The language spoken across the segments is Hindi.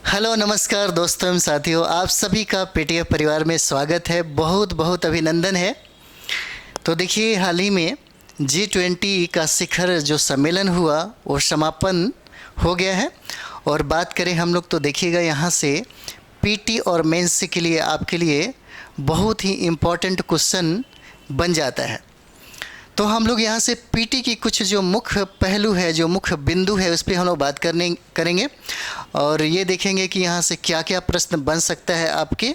हेलो नमस्कार दोस्तों एवं साथियों, आप सभी का पीटीएफ परिवार में स्वागत है। बहुत बहुत अभिनंदन है। तो देखिए, हाल ही में G20 का शिखर जो सम्मेलन हुआ वो समापन हो गया है। और बात करें हम लोग तो देखिएगा, यहाँ से पीटी और मेंस के लिए आपके लिए बहुत ही इम्पोर्टेंट क्वेश्चन बन जाता है। तो हम लोग यहाँ से पीटी की कुछ जो मुख्य पहलू है, जो मुख्य बिंदु है, उस पर हम लोग बात करेंगे और ये देखेंगे कि यहाँ से क्या क्या प्रश्न बन सकता है आपके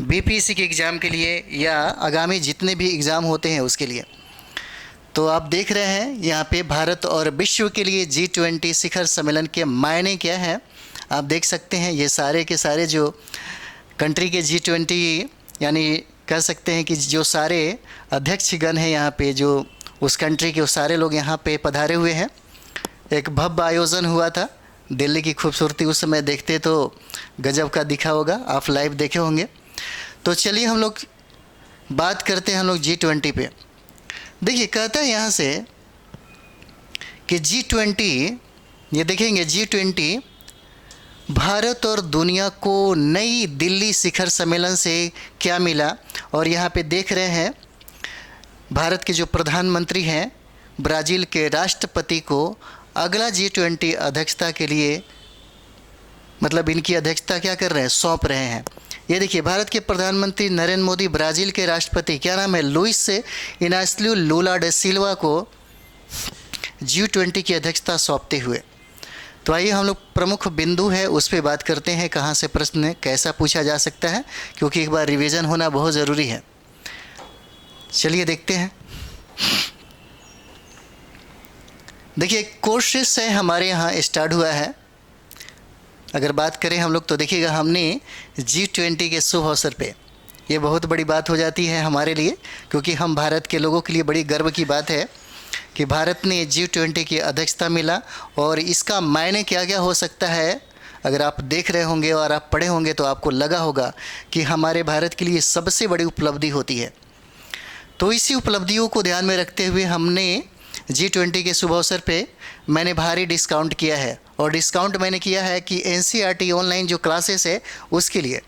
बीपीएससी के एग्ज़ाम के लिए या आगामी जितने भी एग्ज़ाम होते हैं उसके लिए। तो आप देख रहे हैं यहाँ पे भारत और विश्व के लिए G20 शिखर सम्मेलन के मायने क्या है। आप देख सकते हैं ये सारे के सारे जो कंट्री के G20 यानी कह सकते हैं कि जो सारे अध्यक्षगण हैं यहाँ पे, जो उस कंट्री के वो सारे लोग यहाँ पे पधारे हुए हैं। एक भव्य आयोजन हुआ था। दिल्ली की खूबसूरती उस समय देखते तो गजब का दिखा होगा, आप लाइव देखे होंगे। तो चलिए हम लोग बात करते हैं हम लोग G20 पे। देखिए, कहता है यहाँ से कि G20, ये देखेंगे G20 भारत और दुनिया को नई दिल्ली शिखर सम्मेलन से क्या मिला। और यहाँ पे देख रहे हैं भारत के जो प्रधानमंत्री हैं, ब्राज़ील के राष्ट्रपति को अगला G20 अध्यक्षता के लिए, मतलब इनकी अध्यक्षता क्या कर रहे हैं, सौंप रहे हैं। ये देखिए, भारत के प्रधानमंत्री नरेंद्र मोदी ब्राज़ील के राष्ट्रपति, क्या नाम है, लुइस इनासियो लूला डा सिल्वा को G20 की अध्यक्षता सौंपते हुए। तो आइए हम लोग प्रमुख बिंदु है उस पर बात करते हैं, कहाँ से प्रश्न कैसा पूछा जा सकता है, क्योंकि एक बार रिवीजन होना बहुत ज़रूरी है। चलिए देखते हैं। देखिए, कोर्सेस से हमारे यहाँ स्टार्ट हुआ है। अगर बात करें हम लोग तो देखिएगा, हमने G20 के शुभ अवसर पे, ये बहुत बड़ी बात हो जाती है हमारे लिए, क्योंकि हम भारत के लोगों के लिए बड़ी गर्व की बात है कि भारत ने G20 की अध्यक्षता मिला। और इसका मायने क्या क्या हो सकता है, अगर आप देख रहे होंगे और आप पढ़े होंगे तो आपको लगा होगा कि हमारे भारत के लिए सबसे बड़ी उपलब्धि होती है। तो इसी उपलब्धियों को ध्यान में रखते हुए हमने G20 के शुभ अवसर पे मैंने भारी डिस्काउंट किया है। और डिस्काउंट मैंने किया है कि NCERT ऑनलाइन जो क्लासेस है उसके लिए।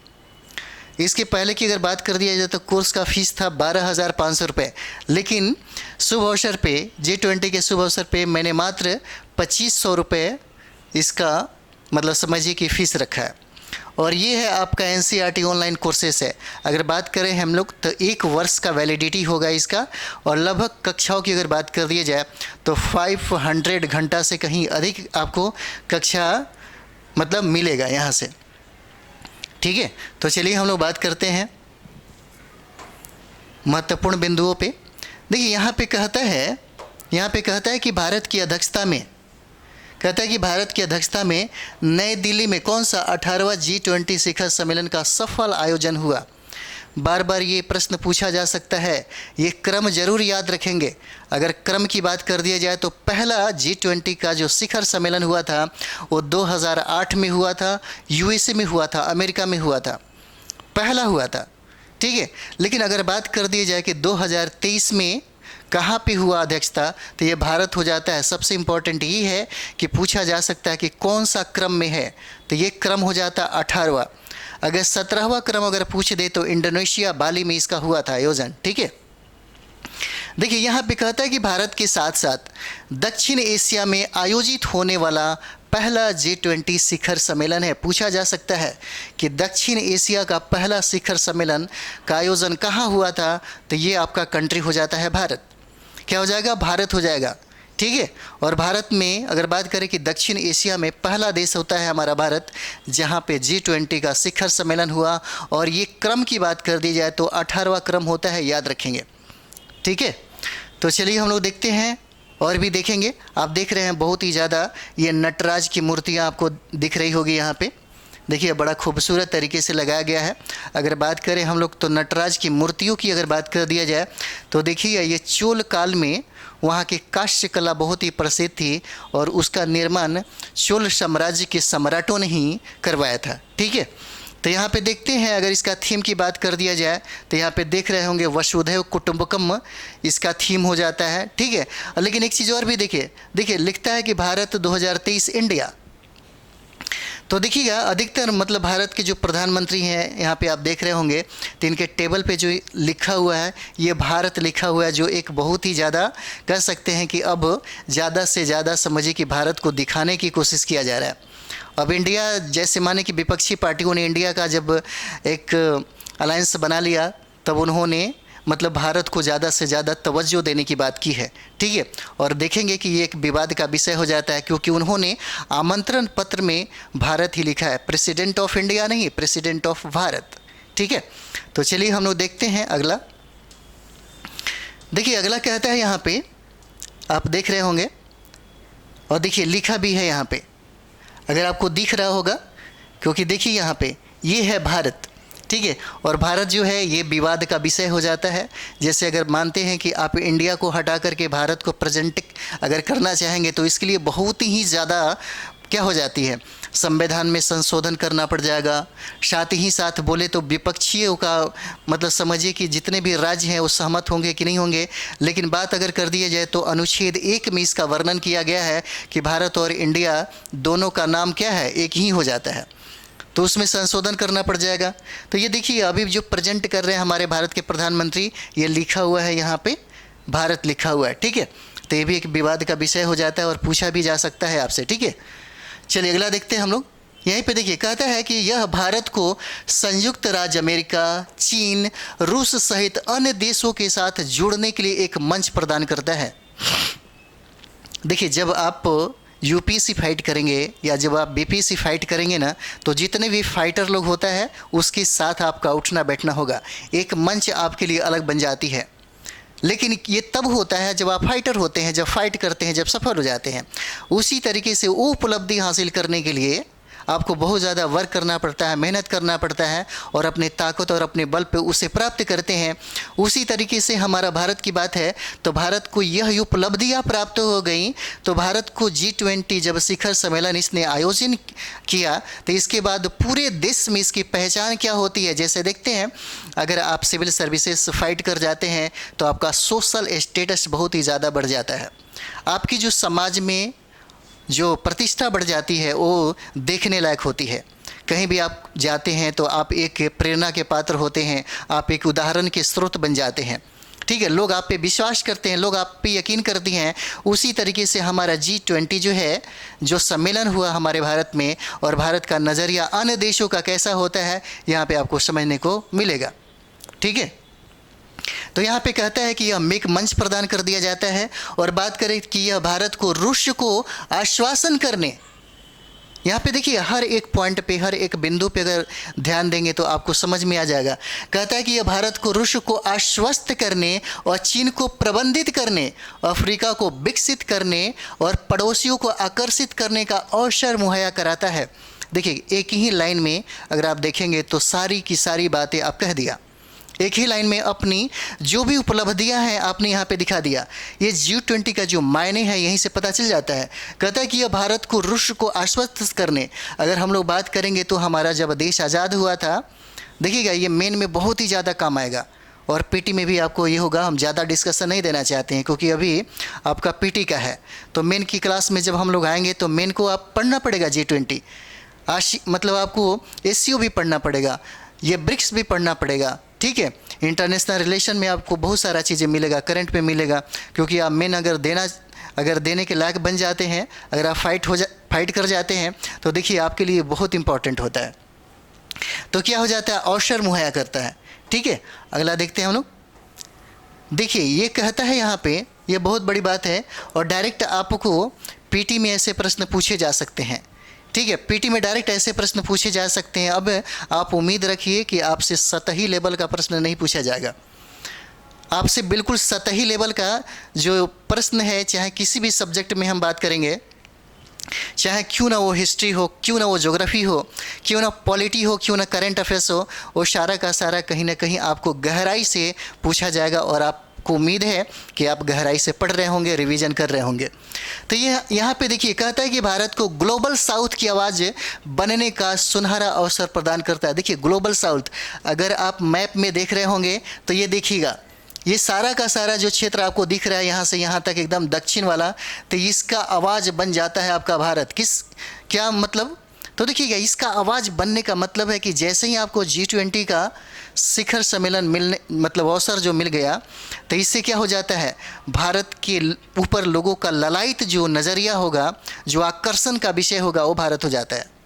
इसके पहले की अगर बात कर दिया जाए तो कोर्स का फीस था 12,500 रुपये, लेकिन शुभ अवसर पे G20 के शुभ अवसर पे मैंने मात्र 2,500 रुपये इसका मतलब समझिए कि फ़ीस रखा है। और ये है आपका NCERT ऑनलाइन कोर्सेस है। अगर बात करें हम लोग तो 1 वर्ष का वैलिडिटी होगा इसका। और लगभग कक्षाओं की अगर बात कर दी जाए तो 500 घंटा से कहीं अधिक आपको कक्षा मतलब मिलेगा यहाँ से। ठीक है, तो चलिए हम लोग बात करते हैं महत्वपूर्ण बिंदुओं पे। देखिए, यहाँ पे कहता है कि भारत की अध्यक्षता में नई दिल्ली में कौन सा 18वां G20 शिखर सम्मेलन का सफल आयोजन हुआ। बार बार ये प्रश्न पूछा जा सकता है, ये क्रम जरूर याद रखेंगे। अगर क्रम की बात कर दिया जाए तो पहला G20 का जो शिखर सम्मेलन हुआ था वो 2008 में हुआ था, USA में हुआ था, अमेरिका में हुआ था, पहला हुआ था। ठीक है, लेकिन अगर बात कर दी जाए कि 2023 में कहाँ पे हुआ अध्यक्षता, तो ये भारत हो जाता है। सबसे इम्पोर्टेंट ये है कि पूछा जा सकता है कि कौन सा क्रम में है, तो ये क्रम हो जाता 18वां। अगर 17वां क्रम अगर पूछ दे तो इंडोनेशिया बाली में इसका हुआ था आयोजन। ठीक है, देखिए यहाँ पे कहता है कि भारत के साथ साथ दक्षिण एशिया में आयोजित होने वाला पहला G20 शिखर सम्मेलन है। पूछा जा सकता है कि दक्षिण एशिया का पहला शिखर सम्मेलन का आयोजन कहाँ हुआ था, तो ये आपका कंट्री हो जाता है भारत। क्या हो जाएगा, भारत हो जाएगा। ठीक है, और भारत में अगर बात करें कि दक्षिण एशिया में पहला देश होता है हमारा भारत, जहाँ पे G20 का शिखर सम्मेलन हुआ। और ये क्रम की बात कर दी जाए तो 18वां क्रम होता है, याद रखेंगे। ठीक है, तो चलिए हम लोग देखते हैं और भी देखेंगे। आप देख रहे हैं बहुत ही ज़्यादा ये नटराज की मूर्तियाँ आपको दिख रही होगी यहाँ पे। देखिए, बड़ा खूबसूरत तरीके से लगाया गया है। अगर बात करें हम लोग तो नटराज की मूर्तियों की अगर बात कर दिया जाए तो देखिए, ये चोल काल में वहाँ की काष्य कला बहुत ही प्रसिद्ध थी और उसका निर्माण चोल साम्राज्य के सम्राटों ने ही करवाया था। ठीक है, तो यहाँ पे देखते हैं, अगर इसका थीम की बात कर दिया जाए तो यहाँ पे देख रहे होंगे वसुधैव कुटुंबकम इसका थीम हो जाता है। ठीक है, लेकिन एक चीज़ और भी देखिए लिखता है कि भारत 2023 इंडिया। तो देखिएगा अधिकतर मतलब भारत के जो प्रधानमंत्री हैं यहाँ पे आप देख रहे होंगे, तो इनके टेबल पे जो लिखा हुआ है ये भारत लिखा हुआ है, जो एक बहुत ही ज़्यादा कह सकते हैं कि अब ज़्यादा से ज़्यादा समझिए कि भारत को दिखाने की कोशिश किया जा रहा है। अब इंडिया जैसे माने कि विपक्षी पार्टियों ने इंडिया का जब एक अलायंस बना लिया तब उन्होंने मतलब भारत को ज़्यादा से ज़्यादा तवज्जो देने की बात की है, ठीक है। और देखेंगे कि ये एक विवाद का विषय हो जाता है, क्योंकि उन्होंने आमंत्रण पत्र में भारत ही लिखा है, प्रेसिडेंट ऑफ इंडिया नहीं, प्रेसिडेंट ऑफ भारत, ठीक है। तो चलिए हम लोग देखते हैं अगला। देखिए अगला कहता है यहाँ पे आप देख रहे होंगे, और देखिए लिखा भी है यहाँ पे, अगर आपको दिख रहा होगा, क्योंकि देखिए यहाँ पे ये है भारत, ठीक है। और भारत जो है ये विवाद का विषय हो जाता है। जैसे अगर मानते हैं कि आप इंडिया को हटा करके भारत को प्रेजेंट अगर करना चाहेंगे तो इसके लिए बहुत ही ज़्यादा क्या हो जाती है, संविधान में संशोधन करना पड़ जाएगा। साथ ही साथ बोले तो विपक्षियों का मतलब समझिए कि जितने भी राज्य हैं वो सहमत होंगे कि नहीं होंगे। लेकिन बात अगर कर दी जाए तो अनुच्छेद 1 में इसका वर्णन किया गया है कि भारत और इंडिया दोनों का नाम क्या है, एक ही हो जाता है, तो उसमें संशोधन करना पड़ जाएगा। तो ये देखिए अभी जो प्रेजेंट कर रहे हैं हमारे भारत के प्रधानमंत्री, ये लिखा हुआ है यहाँ पे भारत लिखा हुआ है, ठीक है। तो ये भी एक विवाद का विषय हो जाता है और पूछा भी जा सकता है आपसे, ठीक है। चलिए अगला देखते हैं हम लोग। यहीं पे देखिए कहता है कि यह भारत को संयुक्त राज्य अमेरिका, चीन, रूस सहित अन्य देशों के साथ जुड़ने के लिए एक मंच प्रदान करता है। देखिए जब आप यूपीएससी फाइट करेंगे या जब आप बीपीएससी फाइट करेंगे ना, तो जितने भी फाइटर लोग होता है उसके साथ आपका उठना बैठना होगा, एक मंच आपके लिए अलग बन जाती है। लेकिन ये तब होता है जब आप फाइटर होते हैं, जब फाइट करते हैं, जब सफल हो जाते हैं। उसी तरीके से वो उपलब्धि हासिल करने के लिए आपको बहुत ज़्यादा वर्क करना पड़ता है, मेहनत करना पड़ता है और अपने ताकत और अपने बल पे उसे प्राप्त करते हैं। उसी तरीके से हमारा भारत की बात है, तो भारत को यह उपलब्धियां प्राप्त हो गई। तो भारत को G20 जब शिखर सम्मेलन इसने आयोजन किया, तो इसके बाद पूरे देश में इसकी पहचान क्या होती है। जैसे देखते हैं अगर आप सिविल सर्विसेज फाइट कर जाते हैं तो आपका सोशल स्टेटस बहुत ही ज़्यादा बढ़ जाता है, आपकी जो समाज में जो प्रतिष्ठा बढ़ जाती है वो देखने लायक होती है। कहीं भी आप जाते हैं तो आप एक प्रेरणा के पात्र होते हैं, आप एक उदाहरण के स्रोत बन जाते हैं, ठीक है। लोग आप पे विश्वास करते हैं, लोग आप पे यकीन करते हैं। उसी तरीके से हमारा G20 जो है, जो सम्मेलन हुआ हमारे भारत में, और भारत का नज़रिया अन्य देशों का कैसा होता है यहाँ पे आपको समझने को मिलेगा, ठीक है। तो यहाँ पे कहता है कि यह एक मंच प्रदान कर दिया जाता है। और बात करें कि यह भारत को रूस को आश्वासन करने, यहाँ पे देखिए हर एक पॉइंट पे, हर एक बिंदु पे अगर ध्यान देंगे तो आपको समझ में आ जाएगा। कहता है कि यह भारत को रूस को आश्वस्त करने और चीन को प्रबंधित करने, अफ्रीका को विकसित करने और पड़ोसियों को आकर्षित करने का अवसर मुहैया कराता है। देखिए एक ही लाइन में अगर आप देखेंगे तो सारी की सारी बातें आप कह दिया, एक ही लाइन में अपनी जो भी उपलब्धियां हैं आपने यहाँ पे दिखा दिया। ये G20 का जो मायने है यहीं से पता चल जाता है। कहता है कि यह भारत को रूस को आश्वस्त करने, अगर हम लोग बात करेंगे तो हमारा जब देश आज़ाद हुआ था, देखिएगा ये मेन में बहुत ही ज़्यादा काम आएगा। और पीटी में भी आपको ये होगा, हम ज़्यादा डिस्कशन नहीं देना चाहते हैं क्योंकि अभी आपका पीटी का है। तो मेन की क्लास में जब हम लोग आएंगे तो मेन को आप पढ़ना पड़ेगा। G20 मतलब आपको SCO भी पढ़ना पड़ेगा, ये ब्रिक्स भी पढ़ना पड़ेगा, ठीक है। इंटरनेशनल रिलेशन में आपको बहुत सारा चीज़ें मिलेगा, करंट में मिलेगा, क्योंकि आप मेन अगर देने के लायक बन जाते हैं, अगर आप फाइट कर जाते हैं तो देखिए आपके लिए बहुत इंपॉर्टेंट होता है। तो क्या हो जाता है, अवसर मुहैया करता है, ठीक है। अगला देखते हैं हम लोग। देखिए ये कहता है यहाँ पे, ये बहुत बड़ी बात है और डायरेक्ट आपको पीटी में ऐसे प्रश्न पूछे जा सकते हैं, ठीक है। पीटी में डायरेक्ट ऐसे प्रश्न पूछे जा सकते हैं। अब आप उम्मीद रखिए कि आपसे सतही लेवल का प्रश्न नहीं पूछा जाएगा, आपसे बिल्कुल सतही लेवल का जो प्रश्न है, चाहे किसी भी सब्जेक्ट में हम बात करेंगे, चाहे क्यों ना वो हिस्ट्री हो, क्यों ना वो ज्योग्राफी हो, क्यों ना पॉलिटी हो, क्यों ना करंट अफेयर्स हो, वो सारा का सारा कहीं ना कहीं आपको गहराई से पूछा जाएगा। और आपको उम्मीद है कि आप गहराई से पढ़ रहे होंगे, रिवीजन कर रहे होंगे। तो ये यहाँ पे देखिए कहता है कि भारत को ग्लोबल साउथ की आवाज़ बनने का सुनहरा अवसर प्रदान करता है। देखिए ग्लोबल साउथ अगर आप मैप में देख रहे होंगे तो ये देखिएगा, ये सारा का सारा जो क्षेत्र आपको दिख रहा है यहाँ से यहाँ तक एकदम दक्षिण वाला, तो इसका आवाज़ बन जाता है आपका भारत। क्या मतलब तो देखिएगा, इसका आवाज़ बनने का मतलब है कि जैसे ही आपको G20 का शिखर सम्मेलन मिलने मतलब अवसर जो मिल गया, तो इससे क्या हो जाता है, भारत के ऊपर लोगों का ललायित जो नज़रिया होगा, जो आकर्षण का विषय होगा, वो भारत हो जाता है।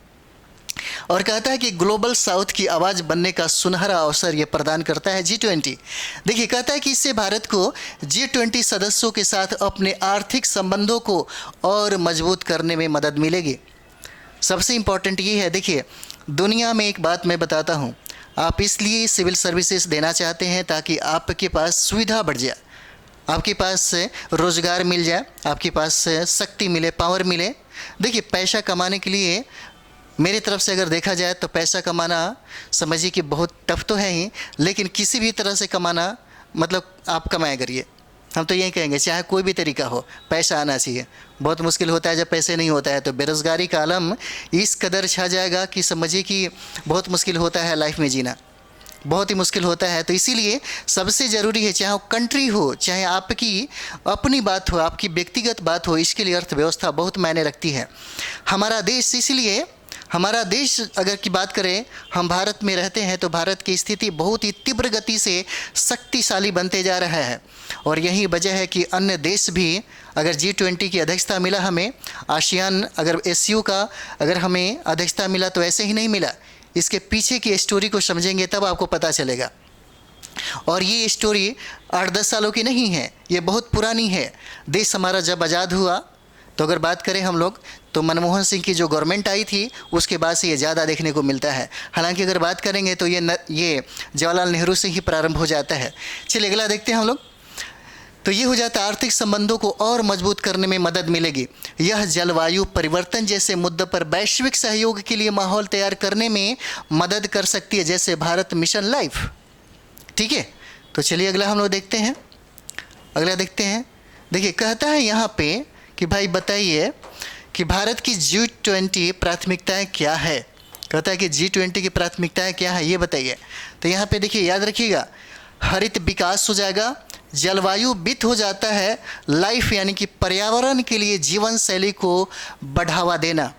और कहता है कि ग्लोबल साउथ की आवाज़ बनने का सुनहरा अवसर ये प्रदान करता है G20। देखिए, कहता है कि इससे भारत को G20 सदस्यों के साथ अपने आर्थिक संबंधों को और मजबूत करने में मदद मिलेगी। सबसे इम्पॉर्टेंट ये है, देखिए दुनिया में एक बात मैं बताता हूँ, आप इसलिए सिविल सर्विसेज देना चाहते हैं ताकि आपके पास सुविधा बढ़ जाए, आपके पास रोज़गार मिल जाए, आपके पास शक्ति मिले, पावर मिले। देखिए, पैसा कमाने के लिए मेरी तरफ से अगर देखा जाए तो पैसा कमाना समझिए कि बहुत टफ तो है ही, लेकिन किसी भी तरह से कमाना मतलब आप कमाया करिए। हम तो यही कहेंगे, चाहे कोई भी तरीका हो, पैसा आना चाहिए। बहुत मुश्किल होता है जब पैसे नहीं होता है, तो बेरोज़गारी का आलम इस कदर छा जाएगा कि समझिए कि बहुत मुश्किल होता है लाइफ में जीना, बहुत ही मुश्किल होता है। तो इसीलिए सबसे ज़रूरी है, चाहे वो कंट्री हो, चाहे आपकी अपनी बात हो, आपकी व्यक्तिगत बात हो, इसके लिए अर्थव्यवस्था बहुत मायने रखती है। हमारा देश, इसलिए हमारा देश अगर की बात करें, हम भारत में रहते हैं, तो भारत की स्थिति बहुत ही तीव्र गति से शक्तिशाली बनते जा रहा है। और यही वजह है कि अन्य देश भी, अगर G20 की अध्यक्षता मिला हमें, आसियान अगर SU का अगर हमें अध्यक्षता मिला, तो ऐसे ही नहीं मिला। इसके पीछे की स्टोरी को समझेंगे तब आपको पता चलेगा। और ये स्टोरी 8-10 सालों की नहीं है, ये बहुत पुरानी है। देश हमारा जब आज़ाद हुआ, तो अगर बात करें हम लोग, तो मनमोहन सिंह की जो गवर्नमेंट आई थी, उसके बाद से ये ज़्यादा देखने को मिलता है। हालांकि अगर बात करेंगे तो ये जवाहरलाल नेहरू से ही प्रारंभ हो जाता है। चलिए अगला देखते हैं हम लोग। तो ये हो जाता है, आर्थिक संबंधों को और मजबूत करने में मदद मिलेगी। यह जलवायु परिवर्तन जैसे मुद्दे पर वैश्विक सहयोग के लिए माहौल तैयार करने में मदद कर सकती है, जैसे भारत मिशन लाइफ। ठीक है, तो चलिए अगला हम लोग देखते हैं। अगला देखते हैं, देखिए कहता है यहाँ पे कि भाई बताइए कि भारत की G20 प्राथमिकताएं क्या है। कहता है कि G20 की प्राथमिकताएं क्या है, ये बताइए। तो यहाँ पे देखिए, याद रखिएगा, हरित विकास हो जाएगा, जलवायु वित्त हो जाता है, लाइफ यानी कि पर्यावरण के लिए जीवन शैली को बढ़ावा देना।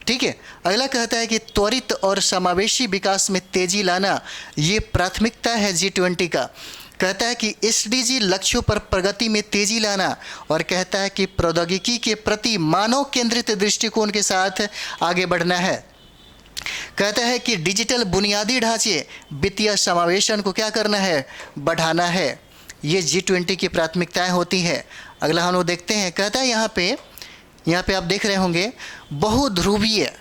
ठीक है, अगला कहता है कि त्वरित और समावेशी विकास में तेजी लाना, ये प्राथमिकता है G20 का। कहता है कि SDG लक्ष्यों पर प्रगति में तेजी लाना, और कहता है कि प्रौद्योगिकी के प्रति मानव केंद्रित दृष्टिकोण के साथ आगे बढ़ना है। कहता है कि डिजिटल बुनियादी ढांचे, वित्तीय समावेशन को क्या करना है, बढ़ाना है। ये G20 की प्राथमिकताएं होती हैं। अगला हम लोग देखते हैं, कहता है यहाँ पे आप देख रहे होंगे बहुध्रुवीय।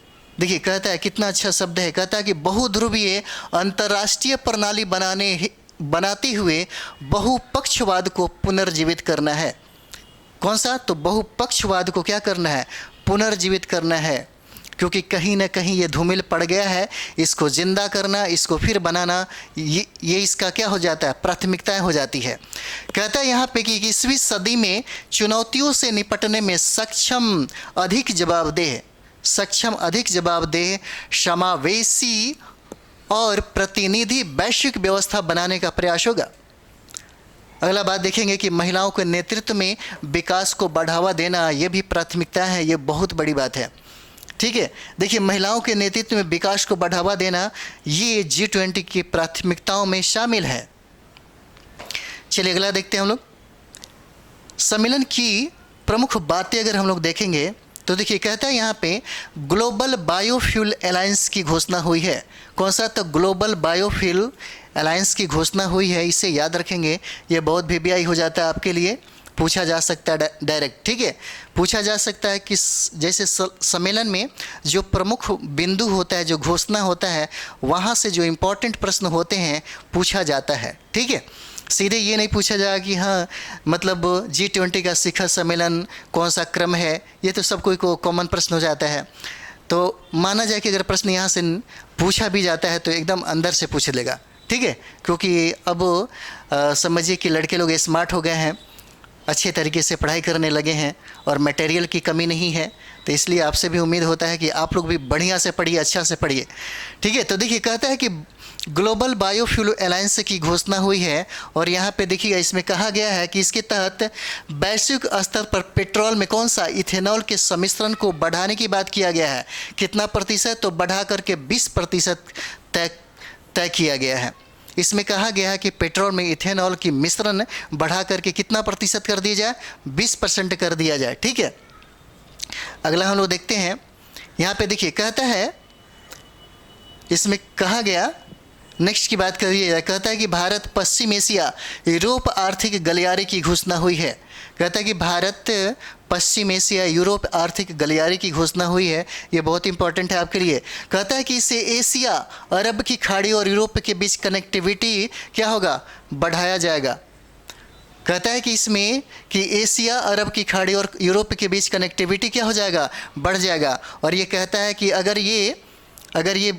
देखिए कहता है, कितना अच्छा शब्द है, कहता है कि बहुध्रुवीय अंतर्राष्ट्रीय प्रणाली बनाते हुए बहुपक्षवाद को पुनर्जीवित करना है। कौन सा, तो बहुपक्षवाद को क्या करना है, पुनर्जीवित करना है, क्योंकि कहीं ना कहीं ये धूमिल पड़ गया है। इसको जिंदा करना, इसको फिर बनाना, ये इसका क्या हो जाता है, प्राथमिकताएं हो जाती है। कहता है यहाँ पे कि 21वीं सदी में चुनौतियों से निपटने में सक्षम, अधिक जवाबदेह, समावेशी और प्रतिनिधि वैश्विक व्यवस्था बनाने का प्रयास होगा। अगला बात देखेंगे कि महिलाओं के नेतृत्व में विकास को बढ़ावा देना, ये भी प्राथमिकता है, ये बहुत बड़ी बात है। ठीक है, देखिए महिलाओं के नेतृत्व में विकास को बढ़ावा देना, ये G20 की प्राथमिकताओं में शामिल है। चलिए अगला देखते हैं हम लोग। सम्मेलन की प्रमुख बातें अगर हम लोग देखेंगे तो देखिए कहता है यहाँ पे ग्लोबल बायोफ्यूल अलायंस की घोषणा हुई है। कौन सा, तो ग्लोबल बायोफ्यूल अलायंस की घोषणा हुई है। इसे याद रखेंगे, ये बहुत VBI हो जाता है आपके लिए, पूछा जा सकता है डायरेक्ट। ठीक है, पूछा जा सकता है कि जैसे सम्मेलन में जो प्रमुख बिंदु होता है, जो घोषणा होता है, वहाँ से जो इम्पोर्टेंट प्रश्न होते हैं पूछा जाता है। ठीक है, सीधे ये नहीं पूछा जाएगा कि हाँ मतलब G20 का शिखर सम्मेलन कौन सा क्रम है, ये तो सब कोई को कॉमन प्रश्न हो जाता है। तो माना जाए कि अगर प्रश्न यहाँ से पूछा भी जाता है तो एकदम अंदर से पूछ लेगा। ठीक है, क्योंकि अब समझिए कि लड़के लोग स्मार्ट हो गए हैं, अच्छे तरीके से पढ़ाई करने लगे हैं और मटेरियल की कमी नहीं है, तो इसलिए आपसे भी उम्मीद होता है कि आप लोग भी बढ़िया से पढ़िए, अच्छा से पढ़िए। ठीक है, तो देखिए कहता है कि ग्लोबल बायोफ्यूल अलायंस की घोषणा हुई है और यहाँ पे देखिएगा इसमें कहा गया है कि इसके तहत वैश्विक स्तर पर पेट्रोल में कौन सा इथेनॉल के सम्मिश्रण को बढ़ाने की बात किया गया है। कितना प्रतिशत? तो बढ़ा करके 20% तय किया गया है। इसमें कहा गया है कि पेट्रोल में इथेनॉल की मिश्रण बढ़ा करके कितना प्रतिशत कर दिया जाए? 20% कर दिया जाए। ठीक है, अगला हम लोग देखते हैं। यहाँ पे देखिए कहता है, इसमें कहा गया, नेक्स्ट की बात करिए, कहता है कि भारत पश्चिम एशिया यूरोप आर्थिक गलियारे की घोषणा हुई है। कहता है कि भारत पश्चिम एशिया यूरोप आर्थिक गलियारे की घोषणा हुई है। ये बहुत इंपॉर्टेंट है आपके लिए। कहता है कि इससे एशिया अरब की खाड़ी और यूरोप के बीच कनेक्टिविटी क्या होगा? बढ़ाया जाएगा। कहता है कि इसमें कि एशिया अरब की खाड़ी और यूरोप के बीच कनेक्टिविटी क्या हो जाएगा? बढ़ जाएगा। और ये कहता है कि अगर ये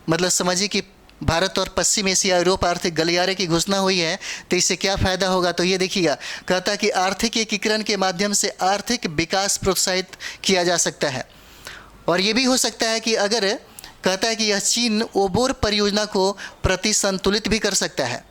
मतलब समझिए कि भारत और पश्चिम एशिया यूरोप आर्थिक गलियारे की घोषणा हुई है तो इससे क्या फ़ायदा होगा? तो ये देखिएगा, कहता है कि आर्थिक एकीकरण के माध्यम से आर्थिक विकास प्रोत्साहित किया जा सकता है। और ये भी हो सकता है कि अगर कहता है कि यह चीन ओबोर परियोजना को प्रतिसंतुलित भी कर सकता है।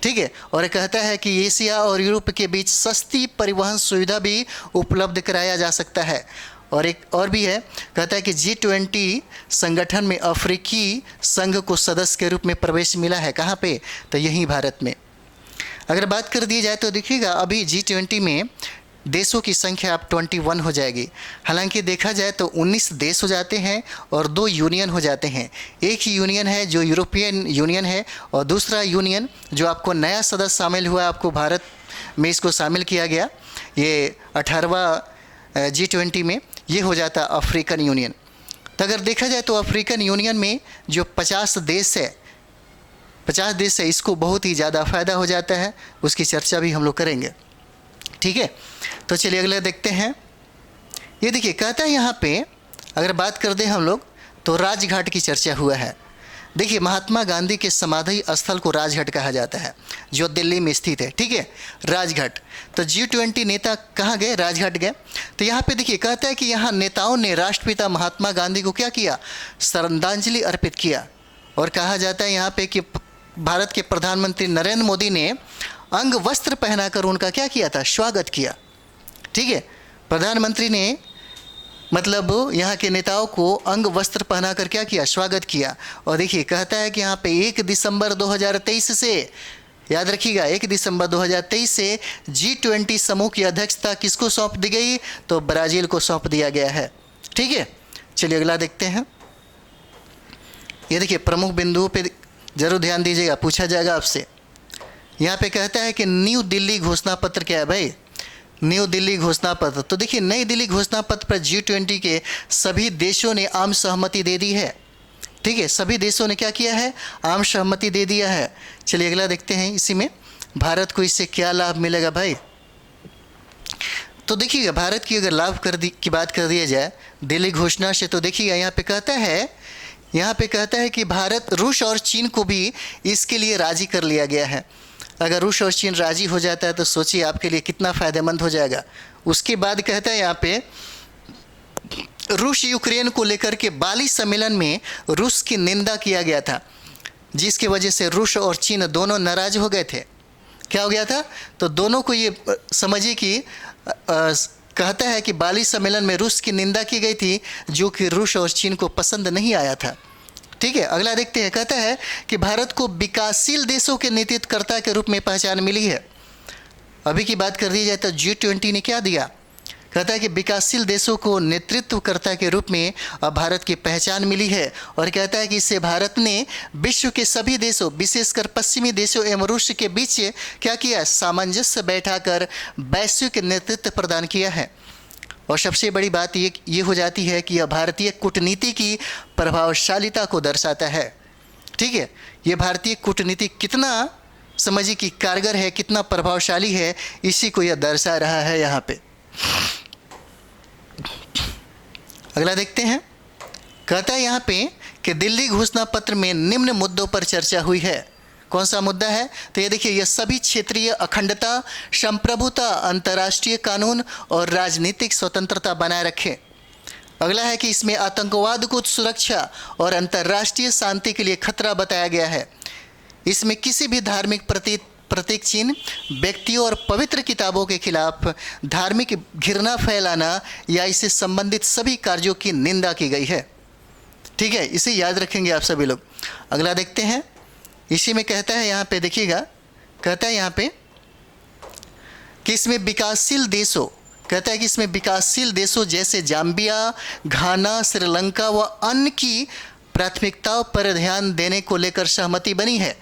ठीक है, और कहता है कि एशिया और यूरोप के बीच सस्ती परिवहन सुविधा भी उपलब्ध कराया जा सकता है। और एक और भी है, कहता है कि G20 संगठन में अफ्रीकी संघ को सदस्य के रूप में प्रवेश मिला है। कहाँ पे? तो यहीं भारत में। अगर बात कर दी जाए तो देखिएगा अभी G20 में देशों की संख्या अब 21 हो जाएगी। हालांकि देखा जाए तो 19 देश हो जाते हैं और 2 यूनियन हो जाते हैं। एक ही यूनियन है जो यूरोपियन यूनियन है और दूसरा यूनियन जो आपको नया सदस्य शामिल हुआ, आपको भारत में इसको शामिल किया गया, ये 18वां G20 में, ये हो जाता अफ्रीकन यूनियन। तो अगर देखा जाए तो अफ्रीकन यूनियन में जो 50 देश है, इसको बहुत ही ज़्यादा फ़ायदा हो जाता है। उसकी चर्चा भी हम लोग करेंगे। ठीक है, तो चलिए अगले देखते हैं। ये देखिए कहता है यहाँ पे अगर बात कर दें हम लोग तो राजघाट की चर्चा हुआ है। देखिए महात्मा गांधी के समाधि स्थल को राजघाट कहा जाता है जो दिल्ली में स्थित है। ठीक है, राजघाट। तो G20 नेता कहाँ गए? राजघाट गए। तो यहाँ पे देखिए कहता है कि यहाँ नेताओं ने राष्ट्रपिता महात्मा गांधी को क्या किया? श्रद्धांजलि अर्पित किया। और कहा जाता है यहाँ पे कि भारत के प्रधानमंत्री नरेंद्र मोदी ने अंग वस्त्र पहनाकर उनका क्या किया था? स्वागत किया। ठीक है, प्रधानमंत्री ने मतलब यहाँ के नेताओं को अंग वस्त्र पहनाकर क्या किया? स्वागत किया। और देखिए कहता है कि यहाँ पे 1 दिसंबर 2023 से, याद रखिएगा 1 दिसंबर 2023 से G20 समूह की अध्यक्षता किसको सौंप दी गई? तो ब्राज़ील को सौंप दिया गया है। ठीक है, चलिए अगला देखते हैं। ये देखिए प्रमुख बिंदुओं पे जरूर ध्यान दीजिएगा, पूछा जाएगा आपसे। यहाँ पे कहता है कि न्यू दिल्ली घोषणा पत्र क्या है भाई? न्यू दिल्ली घोषणा पत्र। तो देखिए नई दिल्ली घोषणा पत्र पर G20 के सभी देशों ने आम सहमति दे दी है। ठीक है, सभी देशों ने क्या किया है? आम सहमति दे दिया है। चलिए अगला देखते हैं। इसी में भारत को इससे क्या लाभ मिलेगा भाई? तो देखिएगा भारत की अगर लाभ की बात कर दिया जाए दिल्ली घोषणा से, तो देखिएगा यहाँ पे कहता है कि भारत, रूस और चीन को भी इसके लिए राजी कर लिया गया है। अगर रूस और चीन राजी हो जाता है तो सोचिए आपके लिए कितना फ़ायदेमंद हो जाएगा। उसके बाद कहता है यहाँ पे रूस यूक्रेन को लेकर के बाली सम्मेलन में रूस की निंदा किया गया था, जिसकी वजह से रूस और चीन दोनों नाराज हो गए थे। क्या हो गया था? तो दोनों को ये समझिए कि कहता है कि बाली सम्मेलन में रूस की निंदा की गई थी जो कि रूस और चीन को पसंद नहीं आया था। ठीक है, अगला देखते हैं। कहता है कि भारत को विकासशील देशों के नेतृत्वकर्ता के रूप में पहचान मिली है। अभी की बात कर दी जाए तो G20 ने क्या दिया? कहता है कि विकासशील देशों को नेतृत्वकर्ता के रूप में अब भारत की पहचान मिली है। और कहता है कि इससे भारत ने विश्व के सभी देशों, विशेषकर पश्चिमी देशों एवं रूस के बीच क्या किया? सामंजस्य बैठाकर वैश्विक नेतृत्व प्रदान किया है। और सबसे बड़ी बात ये हो जाती है कि यह भारतीय कूटनीति की प्रभावशालीता को दर्शाता है। ठीक है, ये भारतीय कूटनीति कितना समझिए कि कारगर है, कितना प्रभावशाली है, इसी को यह दर्शा रहा है यहाँ पे। अगला देखते हैं। कहता है यहाँ पे कि दिल्ली घोषणा पत्र में निम्न मुद्दों पर चर्चा हुई है। कौन सा मुद्दा है? तो ये देखिए, यह सभी क्षेत्रीय अखंडता, संप्रभुता, अंतर्राष्ट्रीय कानून और राजनीतिक स्वतंत्रता बनाए रखे। अगला है कि इसमें आतंकवाद को सुरक्षा और अंतर्राष्ट्रीय शांति के लिए खतरा बताया गया है। इसमें किसी भी धार्मिक प्रतीक चिन्ह, व्यक्तियों और पवित्र किताबों के खिलाफ धार्मिक घृणा फैलाना या इससे संबंधित सभी कार्यों की निंदा की गई है। ठीक है, इसे याद रखेंगे आप सभी लोग। अगला देखते हैं, इसी में कहता है, यहाँ पे देखिएगा, कहता है यहाँ पे कि इसमें विकासशील देशों, कहता है कि इसमें विकासशील देशों जैसे जाम्बिया, घाना, श्रीलंका व अन्य की प्राथमिकताओं पर ध्यान देने को लेकर सहमति बनी है।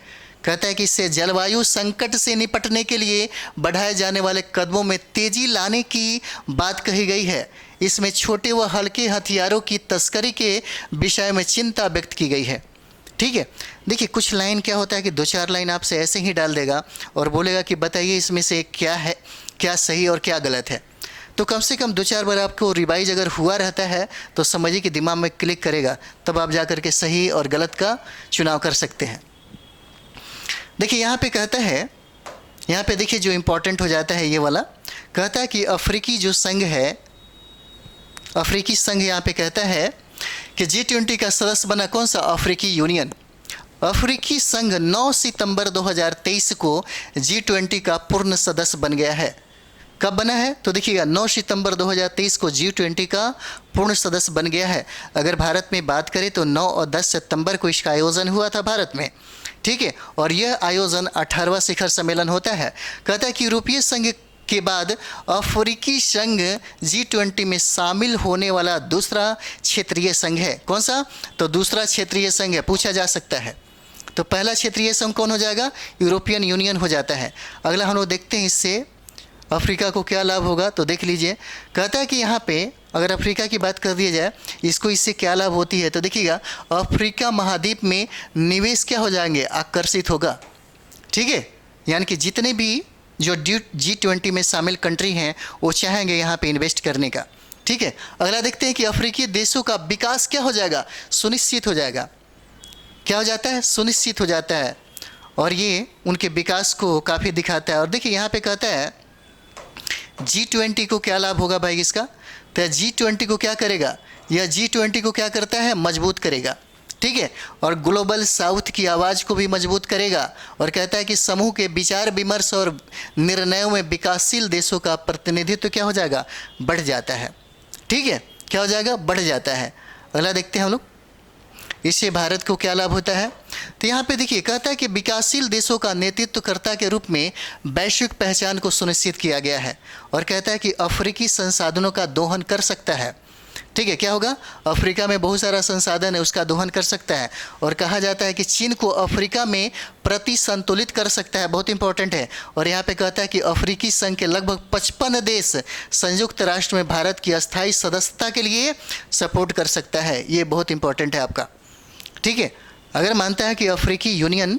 कहता है कि इससे जलवायु संकट से निपटने के लिए बढ़ाए जाने वाले कदमों में तेजी लाने की बात कही गई है। इसमें छोटे व हल्के हथियारों की तस्करी के विषय में चिंता व्यक्त की गई है। ठीक है, देखिए कुछ लाइन क्या होता है कि 2-4 लाइन आपसे ऐसे ही डाल देगा और बोलेगा कि बताइए इसमें से क्या है, क्या सही और क्या गलत है। तो कम से कम 2-4 बार आपको रिवाइज अगर हुआ रहता है तो समझिए कि दिमाग में क्लिक करेगा, तब आप जा कर के सही और गलत का चुनाव कर सकते हैं। देखिए यहाँ पे कहता है, यहाँ पे देखिए जो इम्पोर्टेंट हो जाता है ये वाला, कहता है कि अफ्रीकी जो संघ है, अफ्रीकी संघ यहाँ पे कहता है कि G20 का सदस्य बना कौन सा? अफ्रीकी यूनियन। अफ्रीकी संघ 9 सितंबर 2023 को G20 का पूर्ण सदस्य बन गया है। कब बना है? तो देखिएगा 9 सितंबर 2023 को G20 का पूर्ण सदस्य बन गया है। अगर भारत में बात करें तो 9 और 10 सितंबर को इसका आयोजन हुआ था भारत में। ठीक है, और यह आयोजन 18वां शिखर सम्मेलन होता है। कहता है कि यूरोपीय संघ के बाद अफ्रीकी संघ G20 में शामिल होने वाला दूसरा क्षेत्रीय संघ है। कौन सा? तो दूसरा क्षेत्रीय संघ है, पूछा जा सकता है। तो पहला क्षेत्रीय संघ कौन हो जाएगा? यूरोपियन यूनियन हो जाता है। अगला हम लोग देखते हैं इससे अफ्रीका को क्या लाभ होगा, तो देख लीजिए। कहता है कि यहाँ पे अगर अफ्रीका की बात कर दी जाए, इसको इससे क्या लाभ होती है, तो देखिएगा अफ्रीका महाद्वीप में निवेश क्या हो जाएंगे? आकर्षित होगा। ठीक है, यानी कि जितने भी जो G20 में शामिल कंट्री हैं वो चाहेंगे यहाँ पे इन्वेस्ट करने का। ठीक है, अगला देखते हैं कि अफ्रीकी देशों का विकास क्या हो जाएगा? सुनिश्चित हो जाएगा। क्या हो जाता है? सुनिश्चित हो जाता है, और ये उनके विकास को काफ़ी दिखाता है। और देखिए यहाँ पे कहता है G20 को क्या लाभ होगा भाई इसका? तो G20 को क्या करेगा? यह G20 को क्या करता है? मजबूत करेगा। ठीक है, और ग्लोबल साउथ की आवाज़ को भी मजबूत करेगा। और कहता है कि समूह के विचार विमर्श और निर्णयों में विकासशील देशों का प्रतिनिधित्व क्या हो जाएगा? बढ़ जाता है। ठीक है, क्या हो जाएगा? बढ़ जाता है। अगला देखते हैं हम लोग, इससे भारत को क्या लाभ होता है। तो यहाँ पे देखिए कहता है कि विकासशील देशों का नेतृत्वकर्ता के रूप में वैश्विक पहचान को सुनिश्चित किया गया है। और कहता है कि अफ्रीकी संसाधनों का दोहन कर सकता है। ठीक है, क्या होगा? अफ्रीका में बहुत सारा संसाधन है, उसका दोहन कर सकता है। और कहा जाता है कि चीन को अफ्रीका में प्रतिसंतुलित कर सकता है, बहुत इंपॉर्टेंट है। और यहाँ पे कहता है कि अफ्रीकी संघ के लगभग 55 देश संयुक्त राष्ट्र में भारत की अस्थायी सदस्यता के लिए सपोर्ट कर सकता है। ये बहुत इंपॉर्टेंट है आपका। ठीक है, अगर मानता है कि अफ्रीकी यूनियन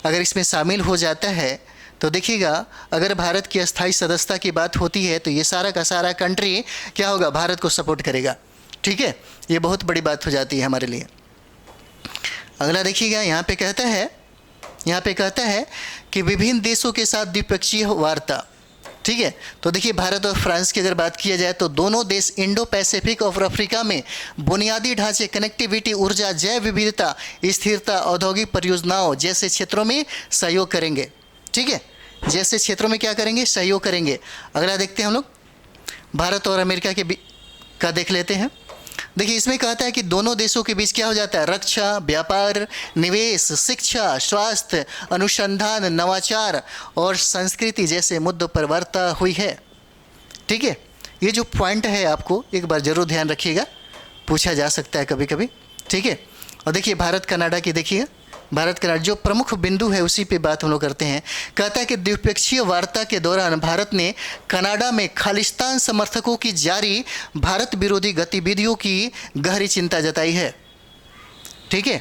अगर इसमें शामिल हो जाता है तो देखिएगा अगर भारत की अस्थायी सदस्यता की बात होती है तो ये सारा का सारा कंट्री क्या होगा? भारत को सपोर्ट करेगा। ठीक है, ये बहुत बड़ी बात हो जाती है हमारे लिए। अगला देखिएगा, यहाँ पे कहता है कि विभिन्न देशों के साथ द्विपक्षीय वार्ता। ठीक है, तो देखिए भारत और फ्रांस की अगर बात किया जाए तो दोनों देश इंडो पैसिफिक और अफ्रीका में बुनियादी ढांचे, कनेक्टिविटी, ऊर्जा, जैव विविधता, स्थिरता, औद्योगिक परियोजनाओं जैसे क्षेत्रों में सहयोग करेंगे। ठीक है, जैसे क्षेत्रों में क्या करेंगे? सहयोग करेंगे। अगला देखते हैं हम लोग, भारत और अमेरिका के का देख लेते हैं। देखिए इसमें कहता है कि दोनों देशों के बीच क्या हो जाता है? रक्षा, व्यापार, निवेश, शिक्षा, स्वास्थ्य, अनुसंधान, नवाचार और संस्कृति जैसे मुद्दों पर वार्ता हुई है। ठीक है, ये जो पॉइंट है आपको एक बार जरूर ध्यान रखिएगा, पूछा जा सकता है कभी कभी। ठीक है, और देखिए भारत कनाडा की देखिए, भारत कनाडा जो प्रमुख बिंदु है उसी पे बात हम लोग करते हैं। कहता है कि द्विपक्षीय वार्ता के दौरान भारत ने कनाडा में खालिस्तान समर्थकों की जारी भारत विरोधी गतिविधियों की गहरी चिंता जताई है। ठीक है,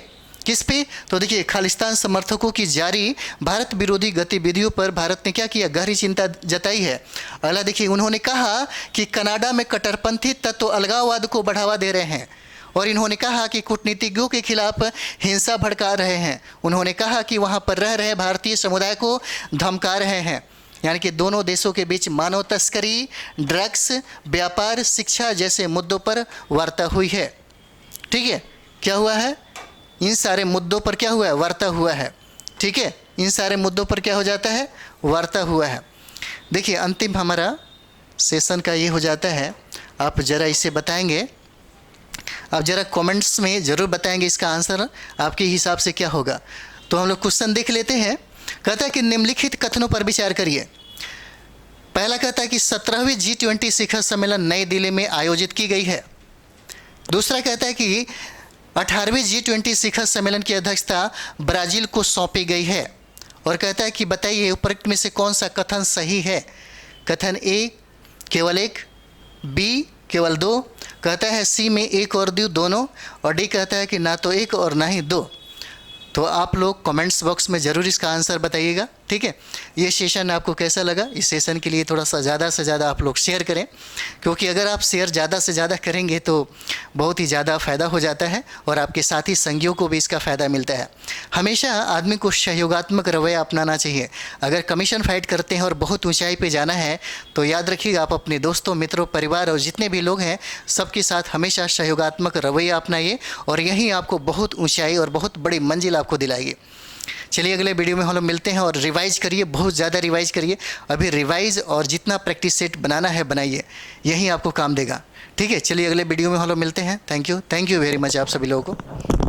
किस पे? तो देखिए खालिस्तान समर्थकों की जारी भारत विरोधी गतिविधियों पर भारत ने क्या किया? गहरी चिंता जताई है। अगला देखिए, उन्होंने कहा कि कनाडा में कट्टरपंथी तत्व अलगाववाद को बढ़ावा दे रहे हैं और इन्होंने कहा कि कूटनीतिज्ञों के खिलाफ हिंसा भड़का रहे हैं। उन्होंने कहा कि वहां पर रह रहे भारतीय समुदाय को धमका रहे हैं। यानी कि दोनों देशों के बीच मानव तस्करी, ड्रग्स, व्यापार, शिक्षा जैसे मुद्दों पर वार्ता हुई है। ठीक है, क्या हुआ है? इन सारे मुद्दों पर क्या हुआ है? वार्ता हुआ है। ठीक है, इन सारे मुद्दों पर क्या हो जाता है? वार्ता हुआ है। देखिए, अंतिम हमारा सेशन का ये हो जाता है। आप ज़रा इसे बताएंगे, आप ज़रा कमेंट्स में ज़रूर बताएंगे इसका आंसर आपके हिसाब से क्या होगा। तो हम लोग क्वेश्चन देख लेते हैं। कहता है कि निम्नलिखित कथनों पर विचार करिए। पहला कहता है कि 17वीं G20 शिखर सम्मेलन नई दिल्ली में आयोजित की गई है। दूसरा कहता है कि 18वीं G20 शिखर सम्मेलन की अध्यक्षता ब्राज़ील को सौंपी गई है। और कहता है कि बताइए उपरोक्त में से कौन सा कथन सही है। कथन ए केवल एक, बी केवल दो, कहता है सी में एक और दो दोनों, और डी कहता है कि ना तो एक और ना ही दो। तो आप लोग कमेंट्स बॉक्स में ज़रूर इसका आंसर बताइएगा। ठीक है, ये सेशन आपको कैसा लगा? इस सेशन के लिए थोड़ा सा ज़्यादा से ज़्यादा आप लोग शेयर करें, क्योंकि अगर आप शेयर ज़्यादा से ज़्यादा करेंगे तो बहुत ही ज़्यादा फ़ायदा हो जाता है और आपके साथी संगियों को भी इसका फ़ायदा मिलता है। हमेशा आदमी को सहयोगात्मक रवैया अपनाना चाहिए। अगर कमीशन फाइट करते हैं और बहुत ऊंचाई पे जाना है तो याद रखिएगा, आप अपने दोस्तों, मित्रों, परिवार और जितने भी लोग हैं सबके साथ हमेशा सहयोगात्मक रवैया अपनाइए और यही आपको बहुत ऊंचाई और बहुत बड़ी मंजिल आपको दिलाएगी। चलिए अगले वीडियो में हम लोग मिलते हैं और रिवाइज करिए, बहुत ज़्यादा रिवाइज करिए। अभी रिवाइज और जितना प्रैक्टिस सेट बनाना है बनाइए, यही आपको काम देगा। ठीक है, चलिए अगले वीडियो में हम लोग मिलते हैं। थैंक यू वेरी मच आप सभी लोगों को।